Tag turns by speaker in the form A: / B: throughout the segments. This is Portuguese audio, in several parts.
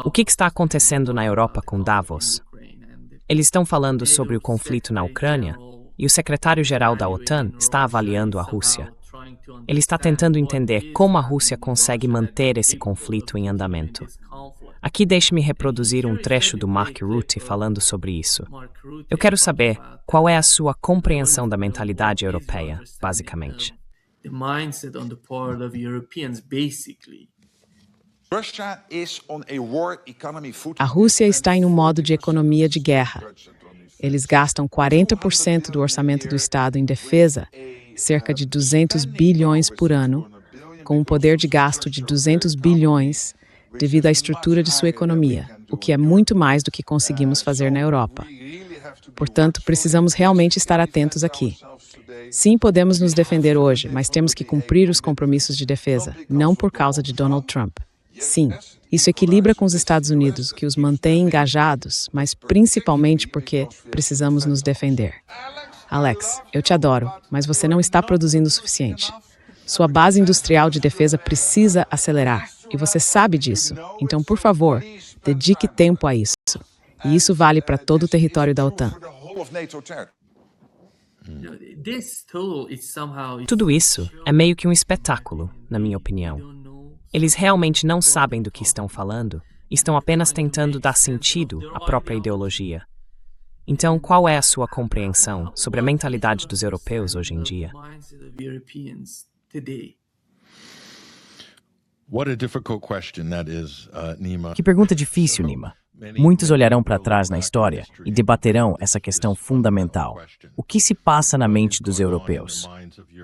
A: O que está acontecendo na Europa com Davos? Eles estão falando sobre o conflito na Ucrânia e o secretário-geral da OTAN está avaliando a Rússia. Ele está tentando entender como a Rússia consegue manter esse conflito em andamento. Aqui deixe-me reproduzir um trecho do Mark Rutte falando sobre isso. Eu quero saber qual é a sua compreensão da mentalidade europeia, basicamente.
B: A Rússia está em um modo de economia de guerra. Eles gastam 40% do orçamento do Estado em defesa, cerca de 200 bilhões por ano, com um poder de gasto de 200 bilhões devido à estrutura de sua economia, o que é muito mais do que conseguimos fazer na Europa. Portanto, precisamos realmente estar atentos aqui. Sim, podemos nos defender hoje, mas temos que cumprir os compromissos de defesa, não por causa de Donald Trump. Sim, isso equilibra com os Estados Unidos, que os mantém engajados, mas principalmente porque precisamos nos defender. Alex, eu te adoro, mas você não está produzindo o suficiente. Sua base industrial de defesa precisa acelerar, e você sabe disso. Então, por favor, dedique tempo a isso. E isso vale para todo o território da OTAN.
A: Tudo isso é meio que um espetáculo, na minha opinião. Eles realmente não sabem do que estão falando, estão apenas tentando dar sentido à própria ideologia. Então, qual é a sua compreensão sobre a mentalidade dos europeus hoje em dia?
C: Que pergunta difícil, Nima. Muitos olharão para trás na história e debaterão essa questão fundamental. O que se passa na mente dos europeus?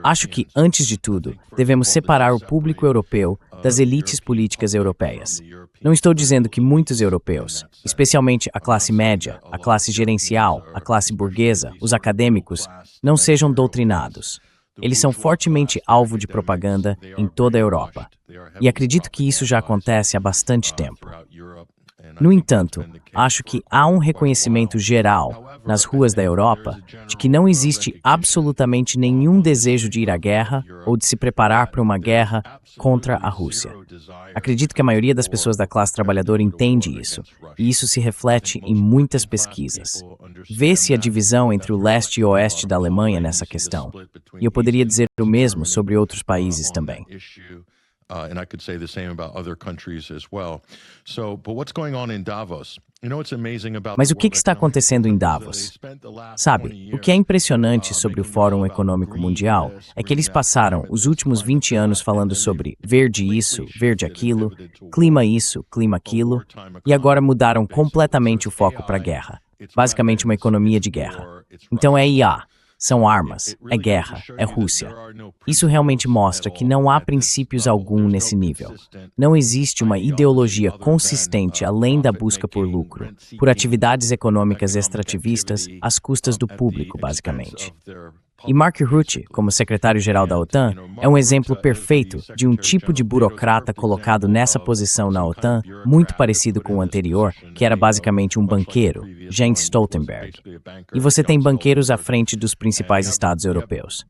C: Acho que, antes de tudo, devemos separar o público europeu das elites políticas europeias. Não estou dizendo que muitos europeus, especialmente a classe média, a classe gerencial, a classe burguesa, os acadêmicos, não sejam doutrinados. Eles são fortemente alvo de propaganda em toda a Europa. E acredito que isso já acontece há bastante tempo. No entanto, acho que há um reconhecimento geral nas ruas da Europa de que não existe absolutamente nenhum desejo de ir à guerra ou de se preparar para uma guerra contra a Rússia. Acredito que a maioria das pessoas da classe trabalhadora entende isso, e isso se reflete em muitas pesquisas. Vê-se a divisão entre o leste e o oeste da Alemanha nessa questão, e eu poderia dizer o mesmo sobre outros países também.
D: And I could say the same about other countries as well. So, but what's going on in Davos?
C: Mas o que está acontecendo em Davos? Sabe, o que é impressionante sobre o Fórum Econômico Mundial é que eles passaram os últimos 20 anos falando sobre verde isso, verde aquilo, clima isso, clima aquilo, e agora mudaram completamente o foco para a guerra. Basicamente uma economia de guerra. Então é IA. São armas, é guerra, é Rússia. Isso realmente mostra que não há princípios algum nesse nível. Não existe uma ideologia consistente além da busca por lucro, por atividades econômicas extrativistas às custas do público, basicamente. E Mark Rutte, como secretário-geral da OTAN, é um exemplo perfeito de um tipo de burocrata colocado nessa posição na OTAN, muito parecido com o anterior, que era basicamente um banqueiro, Jens Stoltenberg. E você tem banqueiros à frente dos principais estados europeus.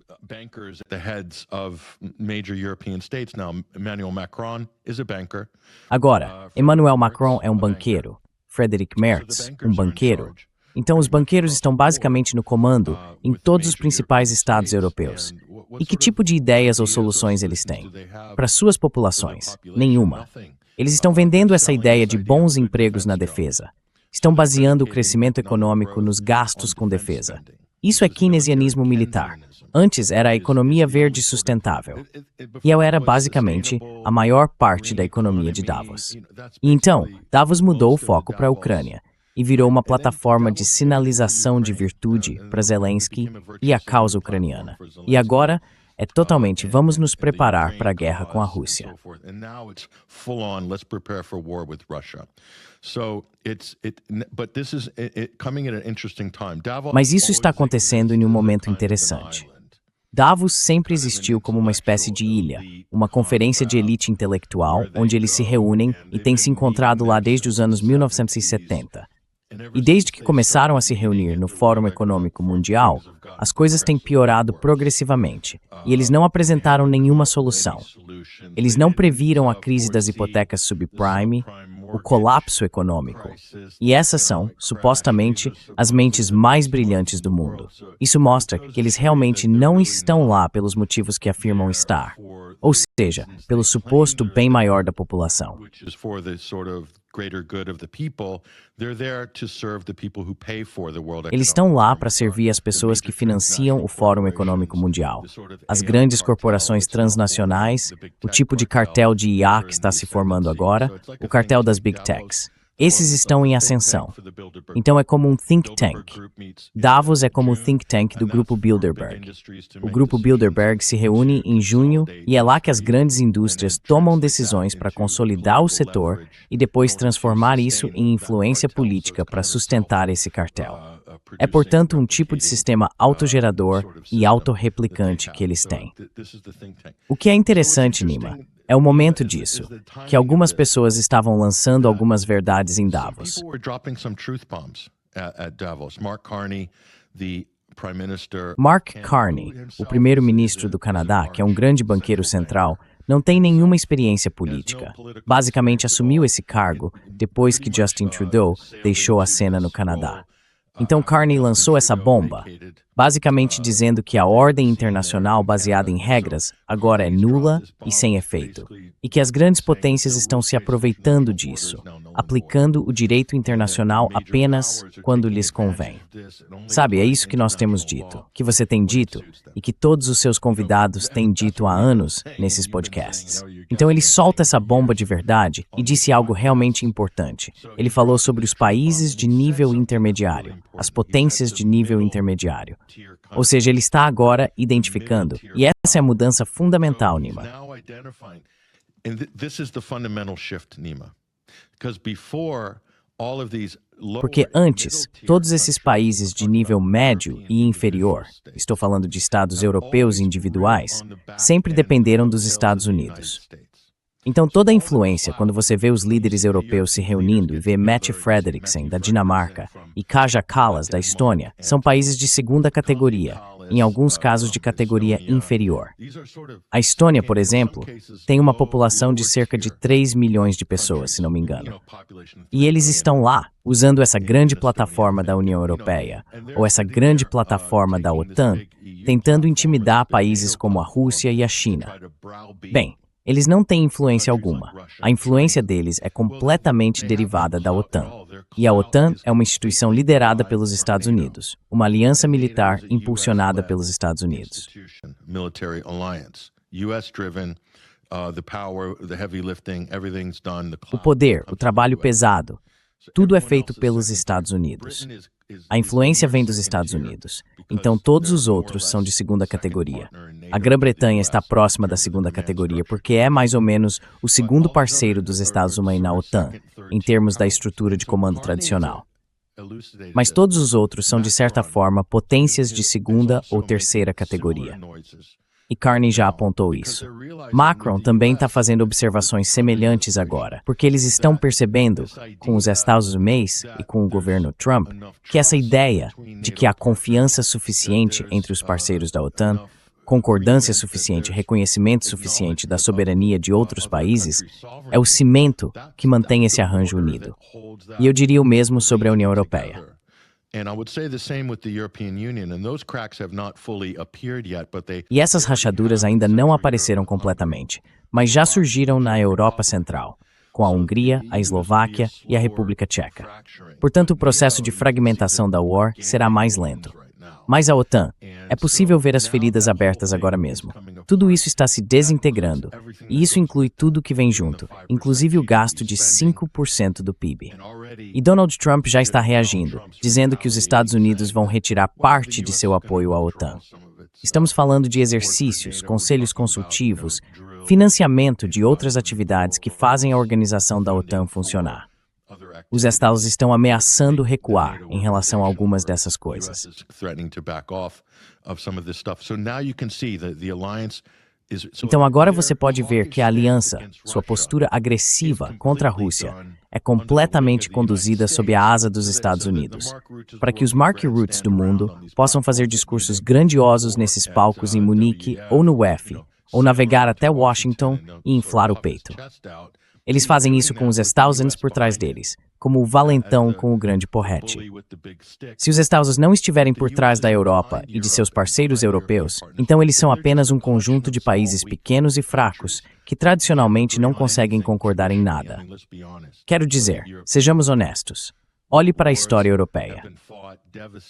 C: Agora, Emmanuel Macron é um banqueiro, Friedrich Merz, um banqueiro. Então, os banqueiros estão basicamente no comando em todos os principais estados europeus. E que tipo de ideias ou soluções eles têm? Para suas populações? Nenhuma. Eles estão vendendo essa ideia de bons empregos na defesa. Estão baseando o crescimento econômico nos gastos com defesa. Isso é keynesianismo militar. Antes era a economia verde sustentável. E ela era basicamente a maior parte da economia de Davos. E então, Davos mudou o foco para a Ucrânia e virou uma plataforma de sinalização de virtude para Zelensky e a causa ucraniana. E agora é totalmente vamos nos preparar para a guerra com a Rússia. Mas isso está acontecendo em um momento interessante. Davos sempre existiu como uma espécie de ilha, uma conferência de elite intelectual onde eles se reúnem e têm se encontrado lá desde os anos 1970. E desde que começaram a se reunir no Fórum Econômico Mundial, as coisas têm piorado progressivamente, e eles não apresentaram nenhuma solução. Eles não previram a crise das hipotecas subprime, o colapso econômico. E essas são, supostamente, as mentes mais brilhantes do mundo. Isso mostra que eles realmente não estão lá pelos motivos que afirmam estar, ou seja, pelo suposto bem maior da população. Eles estão lá para servir as pessoas que financiam o Fórum Econômico Mundial, as grandes corporações transnacionais, o tipo de cartel de IA que está se formando agora, o cartel das Big Techs. Esses estão em ascensão. Então é como um think tank. Davos é como o think tank do Grupo Bilderberg. O Grupo Bilderberg se reúne em junho e é lá que as grandes indústrias tomam decisões para consolidar o setor e depois transformar isso em influência política para sustentar esse cartel. É, portanto, um tipo de sistema autogerador e autorreplicante que eles têm. O que é interessante, Nima, é o momento disso, que algumas pessoas estavam lançando algumas verdades em Davos. Mark Carney, o primeiro-ministro do Canadá, que é um grande banqueiro central, não tem nenhuma experiência política. Basicamente assumiu esse cargo depois que Justin Trudeau deixou a cena no Canadá. Então Carney lançou essa bomba, basicamente dizendo que a ordem internacional baseada em regras agora é nula e sem efeito, e que as grandes potências estão se aproveitando disso, aplicando o direito internacional apenas quando lhes convém. Sabe, é isso que nós temos dito, que você tem dito e que todos os seus convidados têm dito há anos nesses podcasts. Então ele solta essa bomba de verdade e disse algo realmente importante. Ele falou sobre os países de nível intermediário, as potências de nível intermediário. Ou seja, ele está agora identificando, e essa é a mudança fundamental, Nima. Porque antes, todos esses países de nível médio e inferior, estou falando de estados europeus individuais, sempre dependeram dos Estados Unidos. Então toda a influência, quando você vê os líderes europeus se reunindo e vê Mette Frederiksen, da Dinamarca, e Kaja Kallas, da Estônia, são países de segunda categoria, em alguns casos de categoria inferior. A Estônia, por exemplo, tem uma população de cerca de 3 milhões de pessoas, se não me engano. E eles estão lá, usando essa grande plataforma da União Europeia, ou essa grande plataforma da OTAN, tentando intimidar países como a Rússia e a China. Bem, eles não têm influência alguma. A influência deles é completamente derivada da OTAN. E a OTAN é uma instituição liderada pelos Estados Unidos, uma aliança militar impulsionada pelos Estados Unidos. O poder, o trabalho pesado, tudo é feito pelos Estados Unidos. A influência vem dos Estados Unidos, então todos os outros são de segunda categoria. A Grã-Bretanha está próxima da segunda categoria porque é mais ou menos o segundo parceiro dos Estados Unidos na OTAN, em termos da estrutura de comando tradicional. Mas todos os outros são, de certa forma, potências de segunda ou terceira categoria. E Carney já apontou isso. Macron também está fazendo observações semelhantes agora, porque eles estão percebendo, com os Estados Unidos e com o governo Trump, que essa ideia de que há confiança suficiente entre os parceiros da OTAN, concordância suficiente, reconhecimento suficiente da soberania de outros países, é o cimento que mantém esse arranjo unido. E eu diria o mesmo sobre a União Europeia. E essas rachaduras ainda não apareceram completamente, mas já surgiram na Europa Central, com a Hungria, a Eslováquia e a República Tcheca. Portanto, o processo de fragmentação da UOR será mais lento. Mas a OTAN, é possível ver as feridas abertas agora mesmo. Tudo isso está se desintegrando, e isso inclui tudo que vem junto, inclusive o gasto de 5% do PIB. E Donald Trump já está reagindo, dizendo que os Estados Unidos vão retirar parte de seu apoio à OTAN. Estamos falando de exercícios, conselhos consultivos, financiamento de outras atividades que fazem a organização da OTAN funcionar. Os Estados estão ameaçando recuar em relação a algumas dessas coisas. Então agora você pode ver que a aliança, sua postura agressiva contra a Rússia, é completamente conduzida sob a asa dos Estados Unidos, para que os Mark Ruttes do mundo possam fazer discursos grandiosos nesses palcos em Munique ou no UF, ou navegar até Washington e inflar o peito. Eles fazem isso com os Staussens por trás deles, como o valentão com o grande porrete. Se os Staussens não estiverem por trás da Europa e de seus parceiros europeus, então eles são apenas um conjunto de países pequenos e fracos que tradicionalmente não conseguem concordar em nada. Quero dizer, sejamos honestos. Olhe para a história europeia.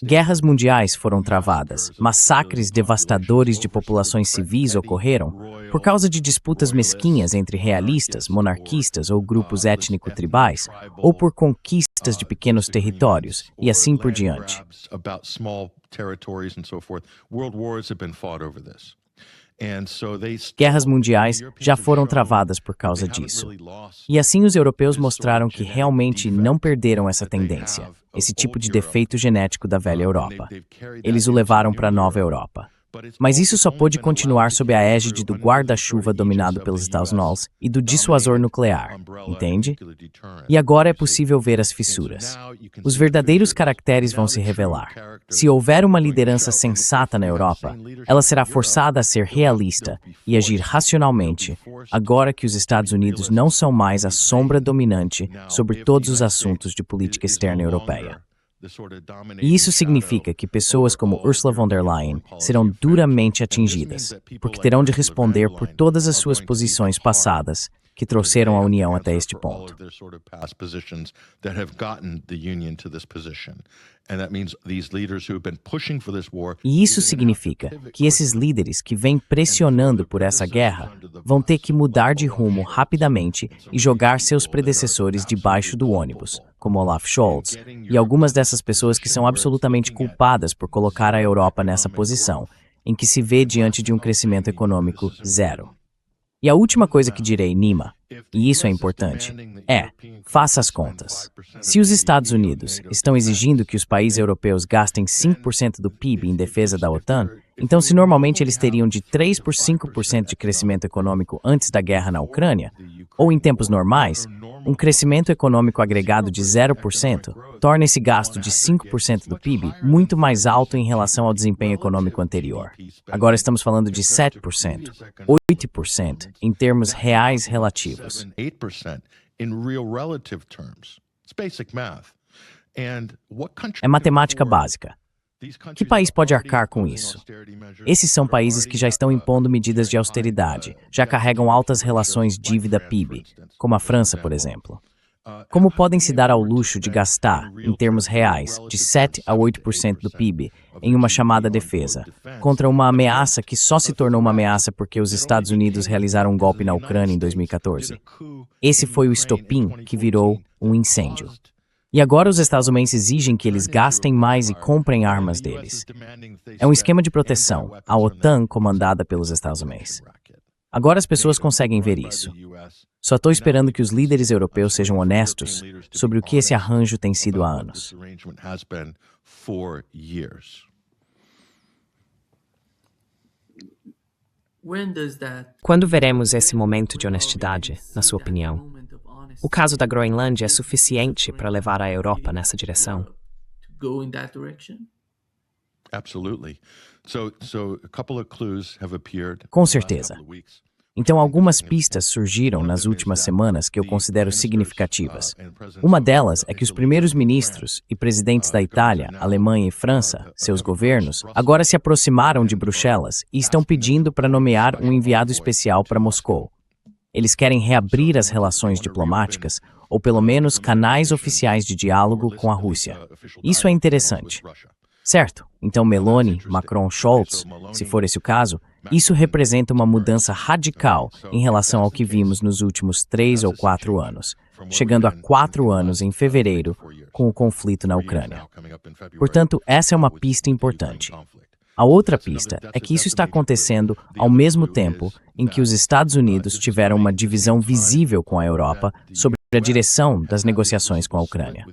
C: Guerras mundiais foram travadas, massacres devastadores de populações civis ocorreram por causa de disputas mesquinhas entre realistas, monarquistas ou grupos étnico-tribais, ou por conquistas de pequenos territórios, e assim por diante. Guerras mundiais já foram travadas por causa disso. E assim os europeus mostraram que realmente não perderam essa tendência, esse tipo de defeito genético da velha Europa. Eles o levaram para a nova Europa. Mas isso só pôde continuar sob a égide do guarda-chuva dominado pelos Estados Unidos e do dissuasor nuclear, entende? E agora é possível ver as fissuras. Os verdadeiros caracteres vão se revelar. Se houver uma liderança sensata na Europa, ela será forçada a ser realista e agir racionalmente, agora que os Estados Unidos não são mais a sombra dominante sobre todos os assuntos de política externa europeia. E isso significa que pessoas como Ursula von der Leyen serão duramente atingidas, porque terão de responder por todas as suas posições passadas que trouxeram a União até este ponto. E isso significa que esses líderes que vêm pressionando por essa guerra vão ter que mudar de rumo rapidamente e jogar seus predecessores debaixo do ônibus, como Olaf Scholz, e algumas dessas pessoas que são absolutamente culpadas por colocar a Europa nessa posição, em que se vê diante de um crescimento econômico zero. E a última coisa que direi, Nima, e isso é importante, faça as contas. Se os Estados Unidos estão exigindo que os países europeus gastem 5% do PIB em defesa da OTAN, então se normalmente eles teriam de 3 por 5% de crescimento econômico antes da guerra na Ucrânia, ou em tempos normais, um crescimento econômico agregado de 0% torna esse gasto de 5% do PIB muito mais alto em relação ao desempenho econômico anterior. Agora estamos falando de 7%, 8% em termos reais relativos. É matemática básica. Que país pode arcar com isso? Esses são países que já estão impondo medidas de austeridade, já carregam altas relações dívida-PIB, como a França, por exemplo. Como podem se dar ao luxo de gastar, em termos reais, de 7 a 8% do PIB em uma chamada defesa, contra uma ameaça que só se tornou uma ameaça porque os Estados Unidos realizaram um golpe na Ucrânia em 2014? Esse foi o estopim que virou um incêndio. E agora os estadunidenses exigem que eles gastem mais e comprem armas deles. É um esquema de proteção, a OTAN comandada pelos Estados Unidos. Agora as pessoas conseguem ver isso. Só estou esperando que os líderes europeus sejam honestos sobre o que esse arranjo tem sido há anos.
A: Quando veremos esse momento de honestidade, na sua opinião? O caso da Groenlândia é suficiente para levar a Europa nessa direção?
C: Com certeza. Então, algumas pistas surgiram nas últimas semanas que eu considero significativas. Uma delas é que os primeiros ministros e presidentes da Itália, Alemanha e França, seus governos, agora se aproximaram de Bruxelas e estão pedindo para nomear um enviado especial para Moscou. Eles querem reabrir as relações diplomáticas, ou pelo menos canais oficiais de diálogo com a Rússia. Isso é interessante. Certo, então Meloni, Macron, Scholz, se for esse o caso, isso representa uma mudança radical em relação ao que vimos nos últimos 3 ou 4 anos, chegando a 4 anos em fevereiro com o conflito na Ucrânia. Portanto, essa é uma pista importante. A outra pista é que isso está acontecendo ao mesmo tempo em que os Estados Unidos tiveram uma divisão visível com a Europa sobre a direção das negociações com a Ucrânia.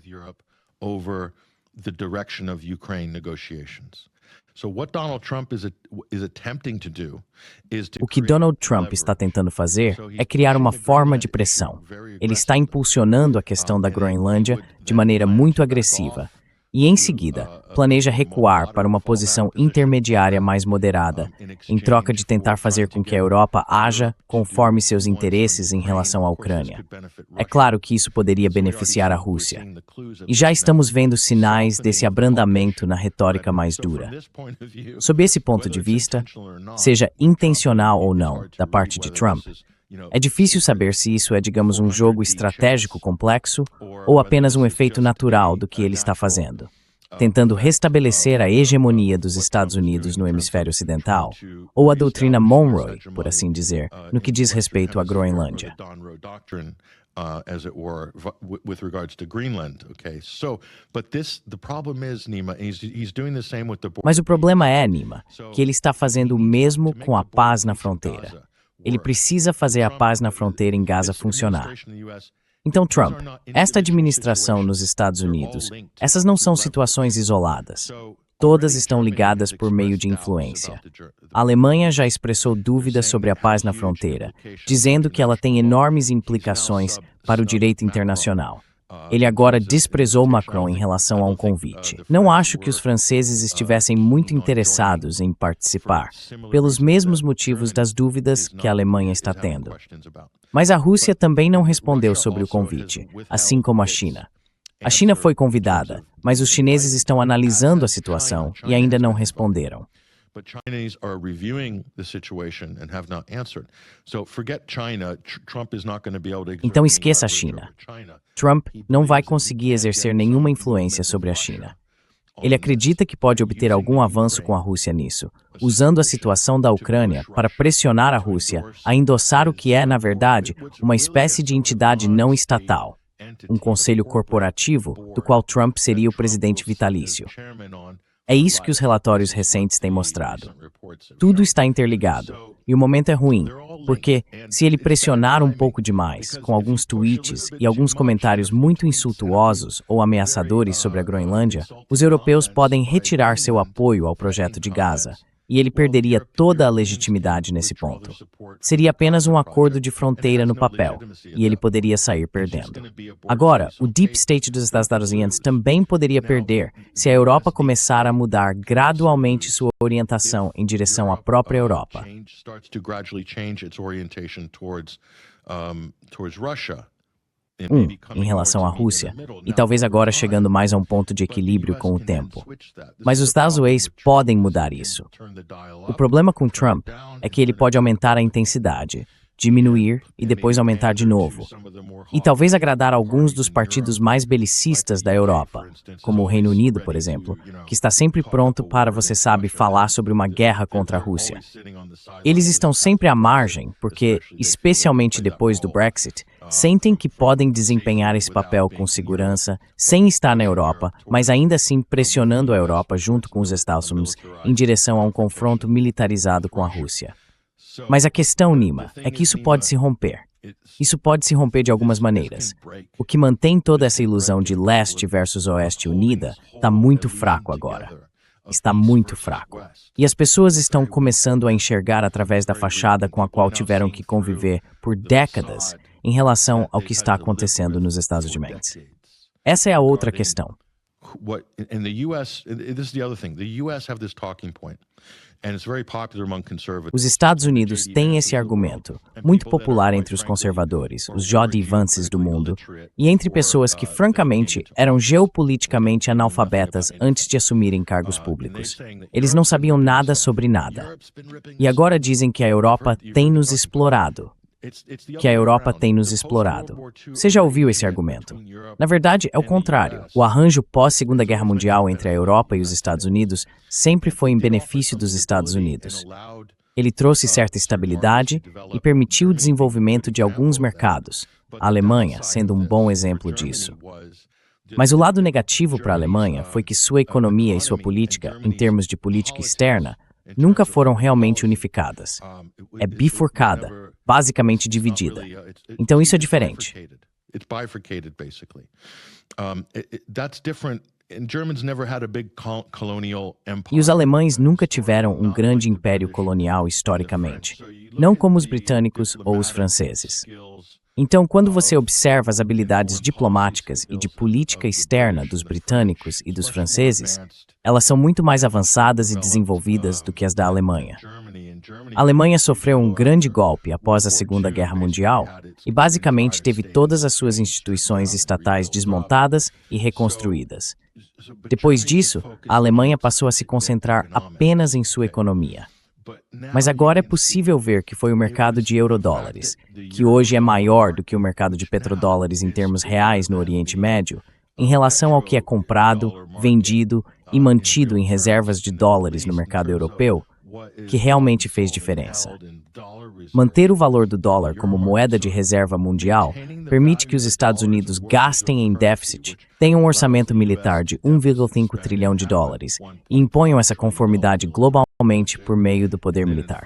C: O que Donald Trump está tentando fazer é criar uma forma de pressão. Ele está impulsionando a questão da Groenlândia de maneira muito agressiva e, em seguida, planeja recuar para uma posição intermediária mais moderada, em troca de tentar fazer com que a Europa haja conforme seus interesses em relação à Ucrânia. É claro que isso poderia beneficiar a Rússia. E já estamos vendo sinais desse abrandamento na retórica mais dura. Sob esse ponto de vista, seja intencional ou não da parte de Trump, é difícil saber se isso é, digamos, um jogo estratégico complexo ou apenas um efeito natural do que ele está fazendo, tentando restabelecer a hegemonia dos Estados Unidos no hemisfério ocidental, ou a doutrina Monroe, por assim dizer, no que diz respeito à Groenlândia.
D: As it were, with regards to Greenland. Okay, so, but the problem is, Nima, he's doing the same with the border.
C: Mas o problema é, Nima, que ele está fazendo o mesmo com a paz na fronteira. Ele precisa fazer a paz na fronteira em Gaza funcionar. Então, Trump, esta administração nos Estados Unidos, essas não são situações isoladas. Todas estão ligadas por meio de influência. A Alemanha já expressou dúvidas sobre a paz na fronteira, dizendo que ela tem enormes implicações para o direito internacional. Ele agora desprezou Macron em relação a um convite. Não acho que os franceses estivessem muito interessados em participar, pelos mesmos motivos das dúvidas que a Alemanha está tendo. Mas a Rússia também não respondeu sobre o convite, assim como a China. A China foi convidada, mas os chineses estão analisando a situação e ainda não responderam. Então esqueça a China. Trump não vai conseguir exercer nenhuma influência sobre a China. Ele acredita que pode obter algum avanço com a Rússia nisso, usando a situação da Ucrânia para pressionar a Rússia a endossar o que é, na verdade, uma espécie de entidade não estatal. Um conselho corporativo, do qual Trump seria o presidente vitalício. É isso que os relatórios recentes têm mostrado. Tudo está interligado, e o momento é ruim, porque, se ele pressionar um pouco demais, com alguns tweets e alguns comentários muito insultuosos ou ameaçadores sobre a Groenlândia, os europeus podem retirar seu apoio ao projeto de Gaza, e ele perderia toda a legitimidade nesse ponto. Seria apenas um acordo de fronteira no papel, e ele poderia sair perdendo. Agora, o Deep State dos Estados Unidos também poderia perder se a Europa começar a mudar gradualmente sua orientação em direção à própria Europa. Em relação à Rússia, e talvez agora chegando mais a um ponto de equilíbrio com o tempo. Mas os Estados Unidos podem mudar isso. O problema com Trump é que ele pode aumentar a intensidade, diminuir e depois aumentar de novo. E talvez agradar alguns dos partidos mais belicistas da Europa, como o Reino Unido, por exemplo, que está sempre pronto para, você sabe, falar sobre uma guerra contra a Rússia. Eles estão sempre à margem, porque, especialmente depois do Brexit, sentem que podem desempenhar esse papel com segurança, sem estar na Europa, mas ainda assim pressionando a Europa junto com os Estados Unidos em direção a um confronto militarizado com a Rússia. Mas a questão, Nima, é que isso pode se romper. Isso pode se romper de algumas maneiras. O que mantém toda essa ilusão de leste versus oeste unida está muito fraco agora. Está muito fraco. E as pessoas estão começando a enxergar através da fachada com a qual tiveram que conviver por décadas em relação ao que está acontecendo nos Estados Unidos. Essa é a outra questão. Os Estados Unidos têm esse argumento, muito popular entre os conservadores, os J.D. Vances do mundo, e entre pessoas que, francamente, eram geopoliticamente analfabetas antes de assumirem cargos públicos. Eles não sabiam nada sobre nada. E agora dizem que a Europa tem nos explorado. Que a Europa tem nos explorado. Você já ouviu esse argumento? Na verdade, é o contrário. O arranjo pós-Segunda Guerra Mundial entre a Europa e os Estados Unidos sempre foi em benefício dos Estados Unidos. Ele trouxe certa estabilidade e permitiu o desenvolvimento de alguns mercados, a Alemanha sendo um bom exemplo disso. Mas o lado negativo para a Alemanha foi que sua economia e sua política, em termos de política externa, nunca foram realmente unificadas. É bifurcada, basicamente dividida. Então isso é diferente.
D: and Germans never had a big colonial empire.
C: E os alemães nunca tiveram um grande império colonial historicamente, não como os britânicos ou os franceses. Então, quando você observa as habilidades diplomáticas e de política externa dos britânicos e dos franceses, elas são muito mais avançadas e desenvolvidas do que as da Alemanha. A Alemanha sofreu um grande golpe após a Segunda Guerra Mundial e basicamente teve todas as suas instituições estatais desmontadas e reconstruídas. Depois disso, a Alemanha passou a se concentrar apenas em sua economia. Mas agora é possível ver que foi o mercado de eurodólares, que hoje é maior do que o mercado de petrodólares em termos reais no Oriente Médio, em relação ao que é comprado, vendido e mantido em reservas de dólares no mercado europeu, que realmente fez diferença. Manter o valor do dólar como moeda de reserva mundial permite que os Estados Unidos gastem em déficit, tenham um orçamento militar de 1,5 trilhão de dólares e imponham essa conformidade globalmente por meio do poder militar.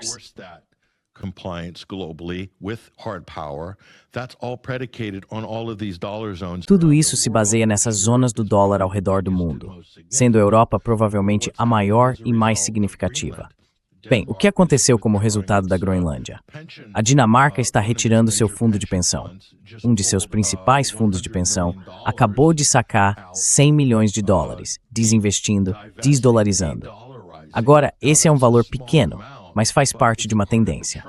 C: Tudo isso se baseia nessas zonas do dólar ao redor do mundo, sendo a Europa provavelmente a maior e mais significativa. Bem, o que aconteceu como resultado da Groenlândia? A Dinamarca está retirando seu fundo de pensão. Um de seus principais fundos de pensão acabou de sacar 100 milhões de dólares, desinvestindo, desdolarizando. Agora, esse é um valor pequeno, mas faz parte de uma tendência.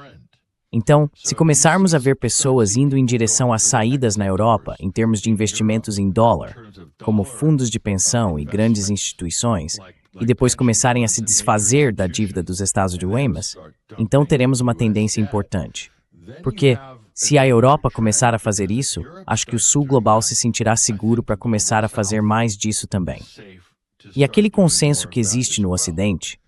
C: Então, se começarmos a ver pessoas indo em direção a saídas na Europa em termos de investimentos em dólar, como fundos de pensão e grandes instituições, e depois começarem a se desfazer da dívida dos estados de Weymouth, então teremos uma tendência importante. Porque, se a Europa começar a fazer isso, acho que o Sul Global se sentirá seguro para começar a fazer mais disso também. E aquele consenso que existe no Ocidente,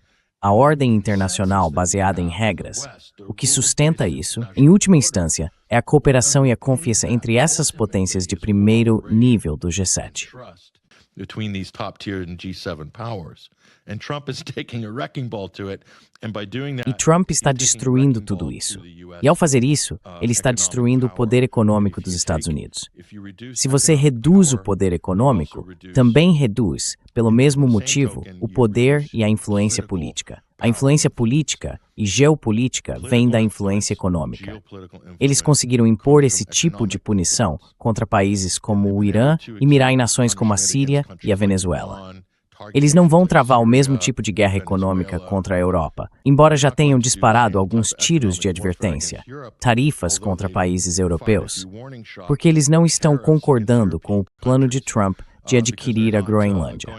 C: a ordem internacional baseada em regras, o que sustenta isso, em última instância, é a cooperação e a confiança entre essas potências de primeiro nível do G7.
D: Between these top-tier and G7 powers. And Trump is taking a wrecking ball to it, and by doing that,
C: E Trump está destruindo tudo isso. E ao fazer isso, ele está destruindo o poder econômico dos Estados Unidos. Se você reduz o poder econômico, também reduz, pelo mesmo motivo, o poder e a influência política. A influência política e geopolítica vem da influência econômica. Eles conseguiram impor esse tipo de punição contra países como o Irã e mirar em nações como a Síria e a Venezuela. Eles não vão travar o mesmo tipo de guerra econômica contra a Europa, embora já tenham disparado alguns tiros de advertência, tarifas contra países europeus, porque eles não estão concordando com o plano de Trump de adquirir a Groenlândia.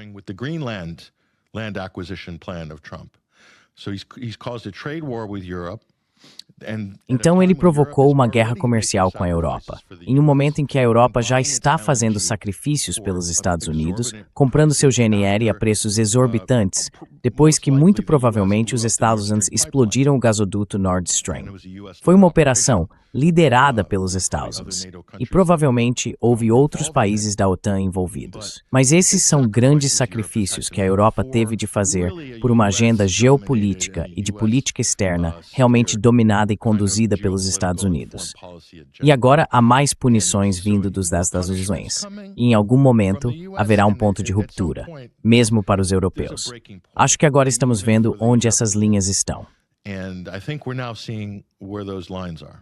C: Então ele provocou uma guerra comercial com a Europa, em um momento em que a Europa já está fazendo sacrifícios pelos Estados Unidos, comprando seu GNR a preços exorbitantes, depois que muito provavelmente os Estados Unidos explodiram o gasoduto Nord Stream. Foi uma operação liderada pelos Estados Unidos, e provavelmente houve outros países da OTAN envolvidos. Mas esses são grandes sacrifícios que a Europa teve de fazer por uma agenda geopolítica e de política externa realmente dominada e conduzida pelos Estados Unidos. E agora há mais punições vindo dos Estados Unidos, e em algum momento haverá um ponto de ruptura, mesmo para os europeus. Acho que agora estamos vendo onde essas linhas estão.
D: And I think we're now seeing where those lines are.